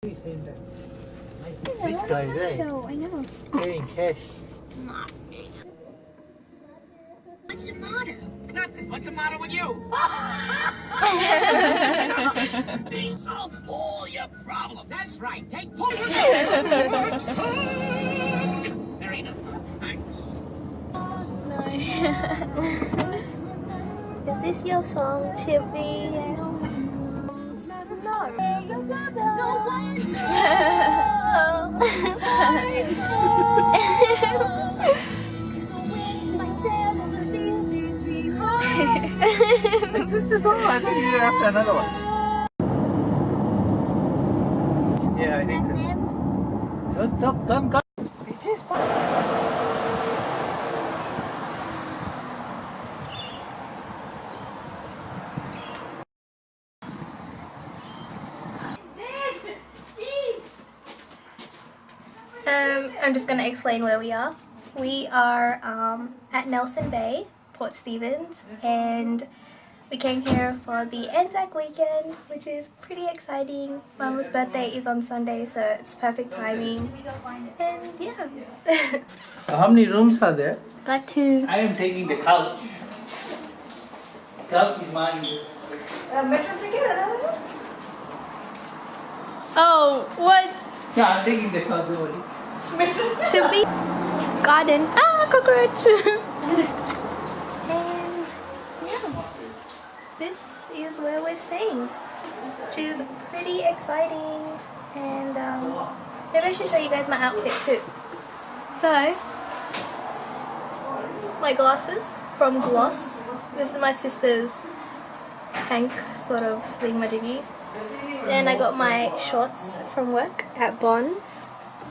Rich guy, right? I know. Paying cash. What's the matter? Nothing. What's the matter with you? They solve all your problems. That's right. Take pull. There ain't enough. Thanks. No. Is this your song, Chippy? Yes. No. Is this the song? I think you're after another one. Yeah, I think so. Don't cut. This is fun. I'm just going to explain where we are. We are at Nelson Bay, Port Stephens, and we came here for the Anzac weekend, which is pretty exciting. Mama's birthday is on Sunday, so it's perfect timing. And yeah. How many rooms are there? Got to. I am taking the couch. Couch is mine. Oh, what? Yeah, I'm taking the couch over. Should be garden. Ah, cockroach. And yeah, this is where we're staying, which is pretty exciting. And maybe I should show you guys my outfit too. So, my glasses from Gloss. This is my sister's tank sort of thingamajiggy. Then I got my shorts from work at Bonds.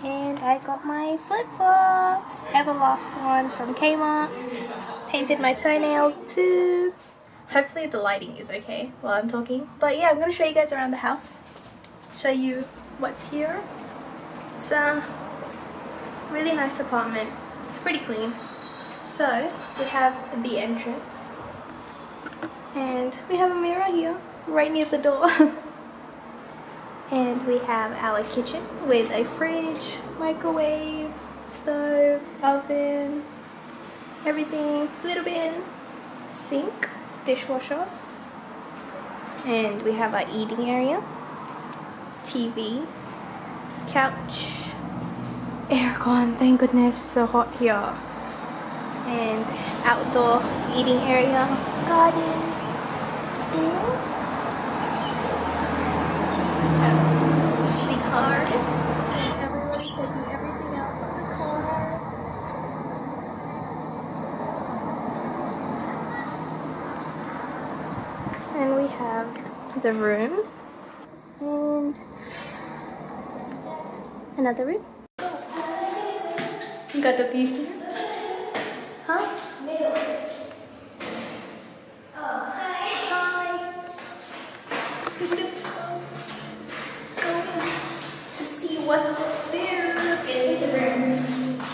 And I got my flip-flops, Everlast ones from Kmart. Painted my toenails too. Hopefully the lighting is okay while I'm talking. But yeah, I'm going to show you guys around the house. Show you what's here. It's a really nice apartment. It's pretty clean. So, we have the entrance. And we have a mirror here, right near the door. And we have our kitchen with a fridge, microwave, stove, oven, everything, little bin, sink, dishwasher. And we have our eating area, TV, couch, aircon, thank goodness it's so hot here. And outdoor eating area, garden. The car. Everyone's taking everything out from the car. And we have the rooms. And another room. You got the view here. Huh? What's upstairs? It's the rooms.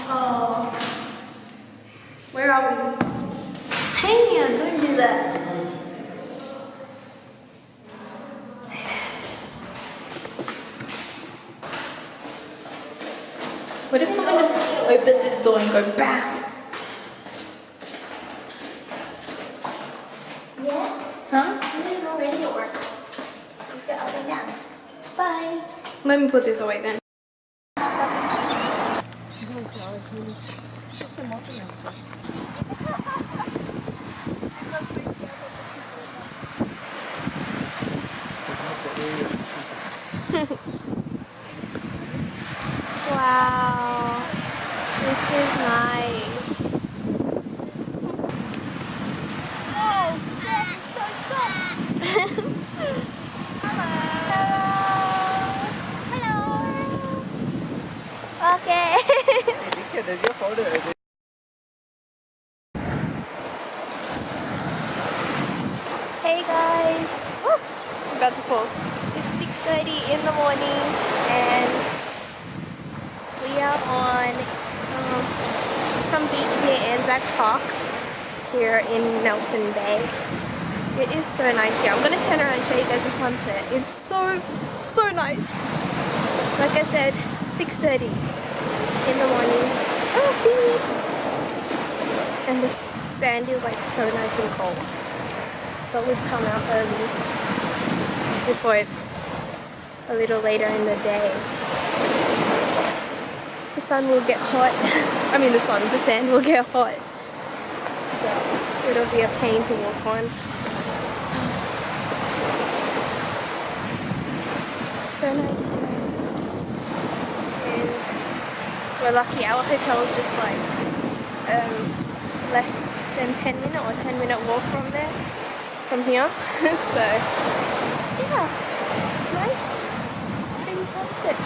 Oh. Where are we? Hey, don't do that. There it is. What if someone just opened this door and go BAM? Yeah? Huh? This is already at work. Just go up and down. Bye. Let me put this away then. Wow, this is nice. Oh, shit, it's so soft. Hello. Okay. There's your photo. Hey guys. Woo, forgot to pull. It's 6:30 in the morning and we are on some beach near Anzac Park here in Nelson Bay. It is so nice here. I'm going to turn around and show you guys the sunset. It's so nice. Like I said, 6:30 in the morning. Oh, see me. And the sand is like so nice and cold. But we've come out early before it's a little later in the day. The sun will get hot. I mean the sand will get hot. So it'll be a pain to walk on. So nice here. And we're lucky our hotel is just like less than 10-minute or 10-minute walk from there. From here. So yeah, it's nice. Pretty sunset.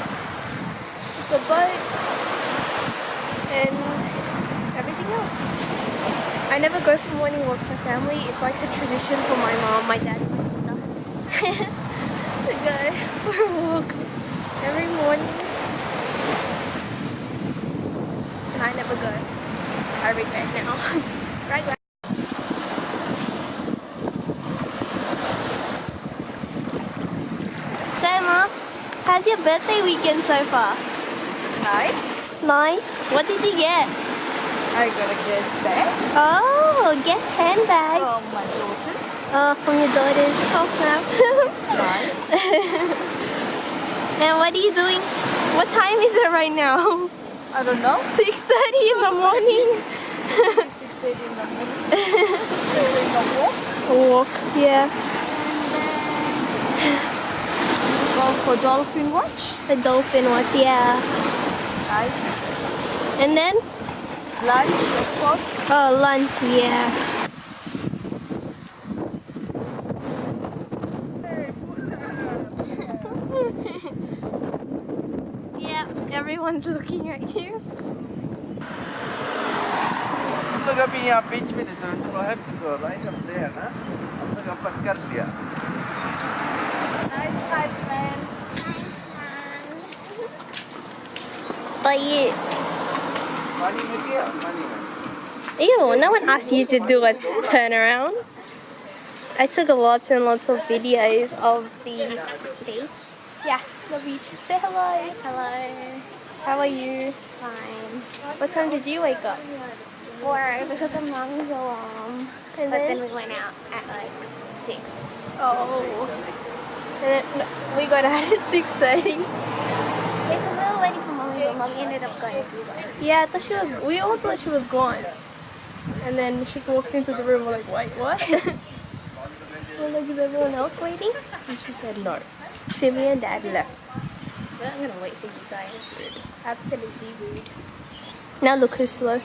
The boats and everything else. I never go for morning walks with family. It's like a tradition for my mom, my dad, and my sister to go for a walk every morning. And I never go. I regret now. Right back. So Mom, how's your birthday weekend so far? Nice. Nice. What did you get? I got a guest bag Oh, guest handbag. from my daughters. Oh, from your daughters. Oh, snap. Nice. And what are you doing? What time is it right now? I don't know. 6:30 in the morning. 6:30 in the morning. Doing a walk. Walk, yeah. Go for dolphin watch. The dolphin watch, yeah. Nice. And then, Lunch, of course. oh, lunch, yeah. Yeah, everyone's looking at you. Look up in your beach minister, so we'll have to go right up there, huh? Look up at Karlia. Nice tights, man. But you, Money with you? Money with ew, no one asked you to do a turnaround. I took lots and lots of videos of the beach. Yeah, the beach. Say hello. Hello. How are you? Fine. What time did you wake up? 4 because of Mommy's alarm. And But then- then we went out at like 6. Oh. And then, we got out at 6:30. Yeah, because we were waiting for Mommy, but Mommy ended up going to us. Yeah, I thought she was. We all thought she was gone. And then she walked into the room. We're like, wait, what? We're like, is everyone else waiting? And she said no. Simmy and Dad left. But I'm going to wait for you guys. Absolutely rude. Now look who's slow.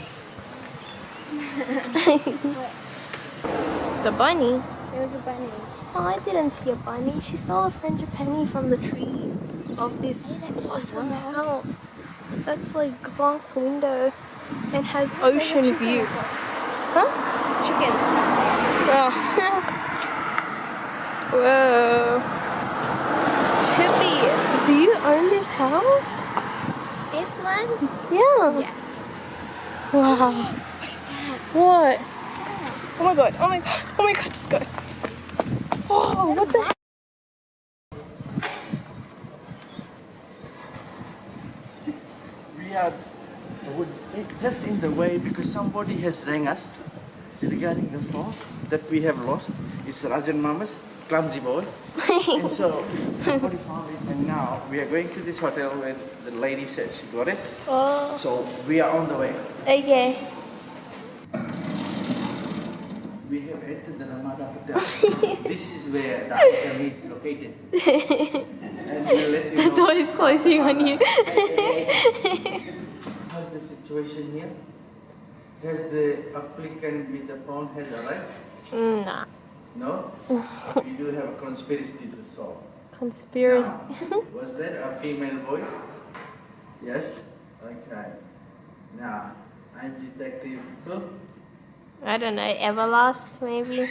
The bunny. There was a bunny. Oh, I didn't see a bunny. She stole a frangipani from the tree of this awesome house. That's like glass window and has ocean view. Huh? Chicken. Oh. Whoa. Chippy, do you own this house? This one? Yeah. Yes. Wow. What? Oh my god, oh my god, oh my god, just go. Oh, what the heck? We are just in the way because somebody has rang us regarding the phone that we have lost. It's Rajan Mama's clumsy boy. And so somebody found it and now we are going to this hotel where the lady said she got it. Oh, So we are on the way. okay. We have entered the Ramada Hotel. This is where the hotel is located. And we'll let you The know. door is closing on you. How's the situation here? Has the applicant with the phone has arrived? Nah. No? We do have a conspiracy to solve. Conspiracy. Now, was that a female voice? Yes? Okay. Now, I'm Detective who? I don't know, Everlast maybe?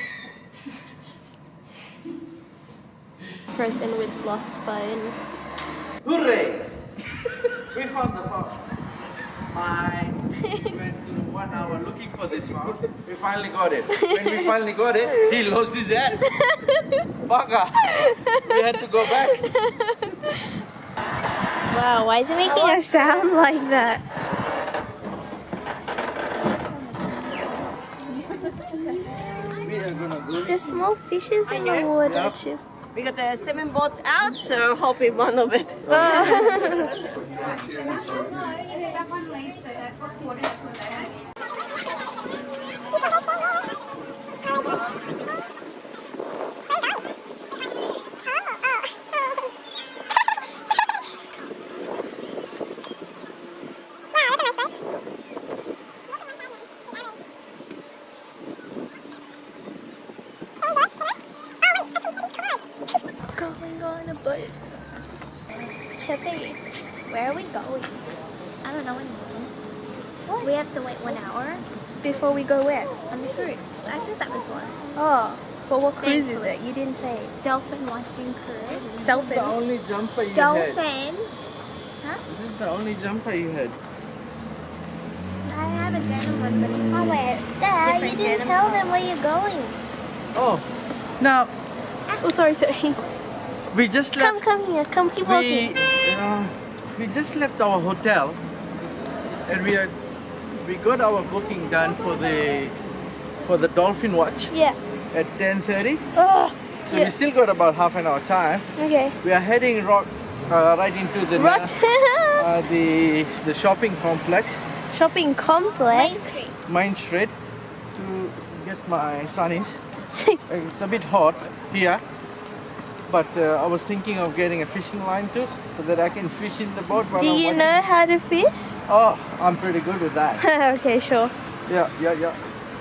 Person with lost phone. Hooray! We found the phone. We went through 1 hour looking for this phone. We finally got it. When we finally got it, he lost his head. Bugger! We had to go back. Wow, why is it making a sound like that? We are gonna go. There's small fishes in the water too. We got the 7 boats out, so hoping one of it. Going on a boat. Chippy, where are we going? I don't know anymore. We have to wait 1 hour Before we go where? on the cruise. I said that before. Oh, but what cruise is Thankfully. it? You didn't say. Dolphin watching cruise. The Selfie. only jumper you had. Dolphin. This is the only jumper you had. I have a denim one, but Oh wait, Dad, you Different didn't denim tell top. them where you're going. Oh, now Oh, sorry, sorry. we just left. Come here. Come, keep walking. We just left our hotel, and we got our booking done for the dolphin watch Yeah. at 10:30. Oh, So yeah. we still got about half an hour time. Okay. We are heading right into the What? the shopping complex, Shopping complex. Main Street, to get my sunnies. It's a bit hot here, but I was thinking of getting a fishing line too, so that I can fish in the boat while Do I'm you watching. know how to fish? Oh, I'm pretty good with that. Okay, sure. Yeah.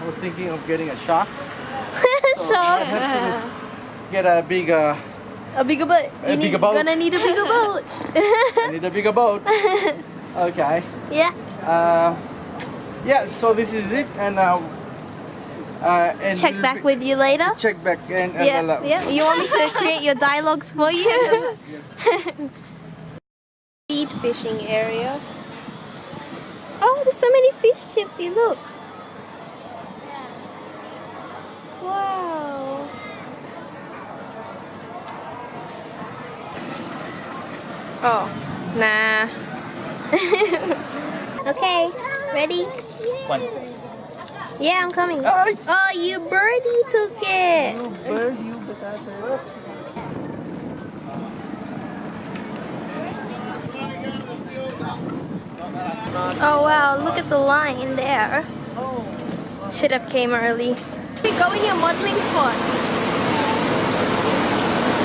I was thinking of getting a shark. So Sure. I have to get a bigger. A bigger boat. A bigger boat. You're gonna need a bigger boat. I need a bigger boat. Okay. Yeah. Yeah. So this is it, and Check we'll back be- with you later. Check back and Yeah, I'll, yeah. You want me to create your dialogues for you? Speed fishing area. Oh, there's so many fish, Chippy. Look. Wow. Oh, nah. Okay, ready? One. Yeah, I'm coming. Ay! Oh, you birdie took it. Bird, you potato. Oh wow, look at the line there. Should have came early. We go in your modeling spot.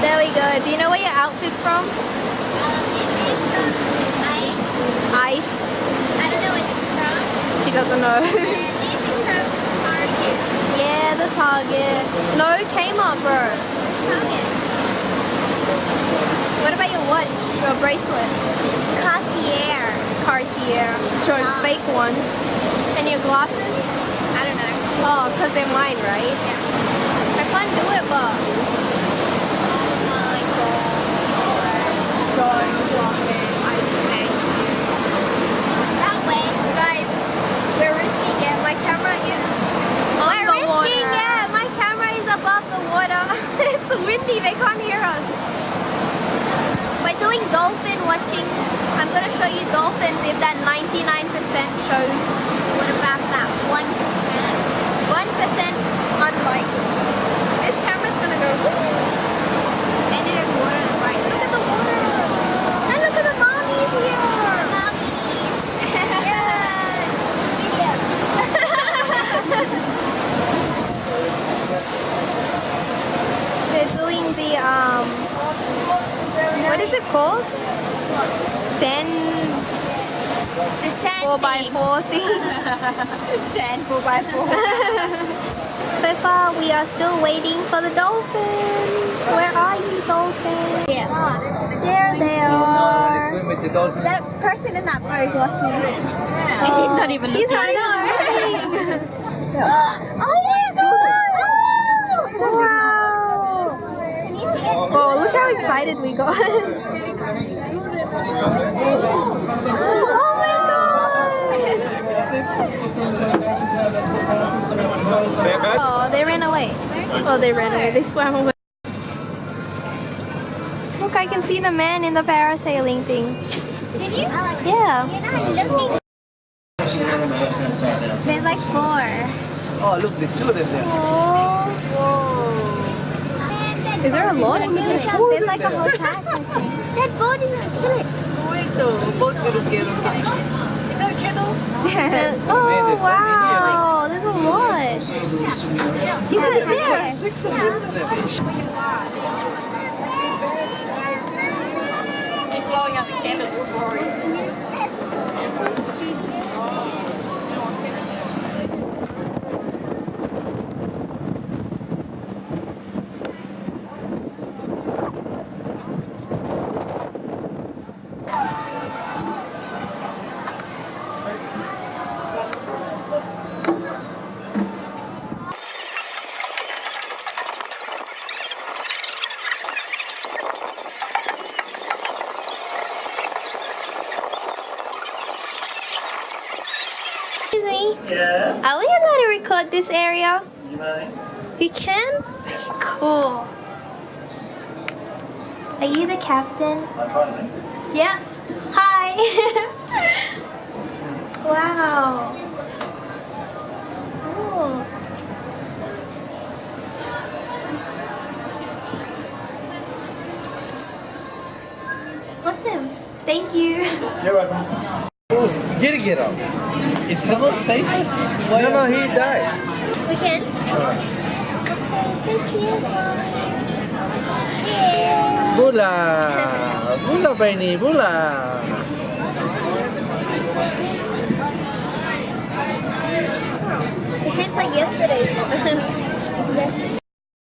There we go. Do you know where your outfit's from? this is from Ice. Ice. I don't know what this is from. She doesn't know. And this is from Target. Yeah, the Target. No, Kmart, bro. Target. What about your watch? Your bracelet? Cartier. Cartier. Sure, it's fake one. And your glasses? I don't know. Oh, because they're mine, right? Yeah. I can't do it, but. Oh my god. Don't drop it. I beg you. That way. Guys, we're risking it. My camera is on We're the risking water. it. My camera is above the water. It's windy. They can't hear us. We're doing dolphin watching. I'm going to show you dolphins if that 99% shows. What about that 1%? 1% unlikely. This camera's going to go. And there's water on the right. Look at the water. And look at the mommies here. They're doing the what is it called? The sand 4x4 thing. Sand 4x4. So far, we are still waiting for the dolphins. Where are you, dolphins? There they are. That person in that photo lost me. He's not even He's not even moving. Oh my god! Wow! Whoa, look how excited we got. Oh my god! Oh, they ran away. Oh, they ran away. They swam away. Look, I can see the man in the parasailing thing. Did you? Yeah. You're not looking. There's like 4. Oh, look, there's 2 of them there. Is there a lot? There's like a whole pack, I think. That boat is gonna kill it. Oh, wow. There's a lot. You got it there. 6 or 7 of them. He's blowing out the candles before you. Excuse me. Yes. Are we allowed to record this area? You mind? You can? Cool. Are you the captain? I'm trying to. Yeah. Hi. Wow. Oh. Awesome. Thank you. You're welcome. Who's get out? It's the most safest way. No, he died. We can? Say cheers, Mommy. Bula. Bula pa ini, bula. It tastes like yesterday.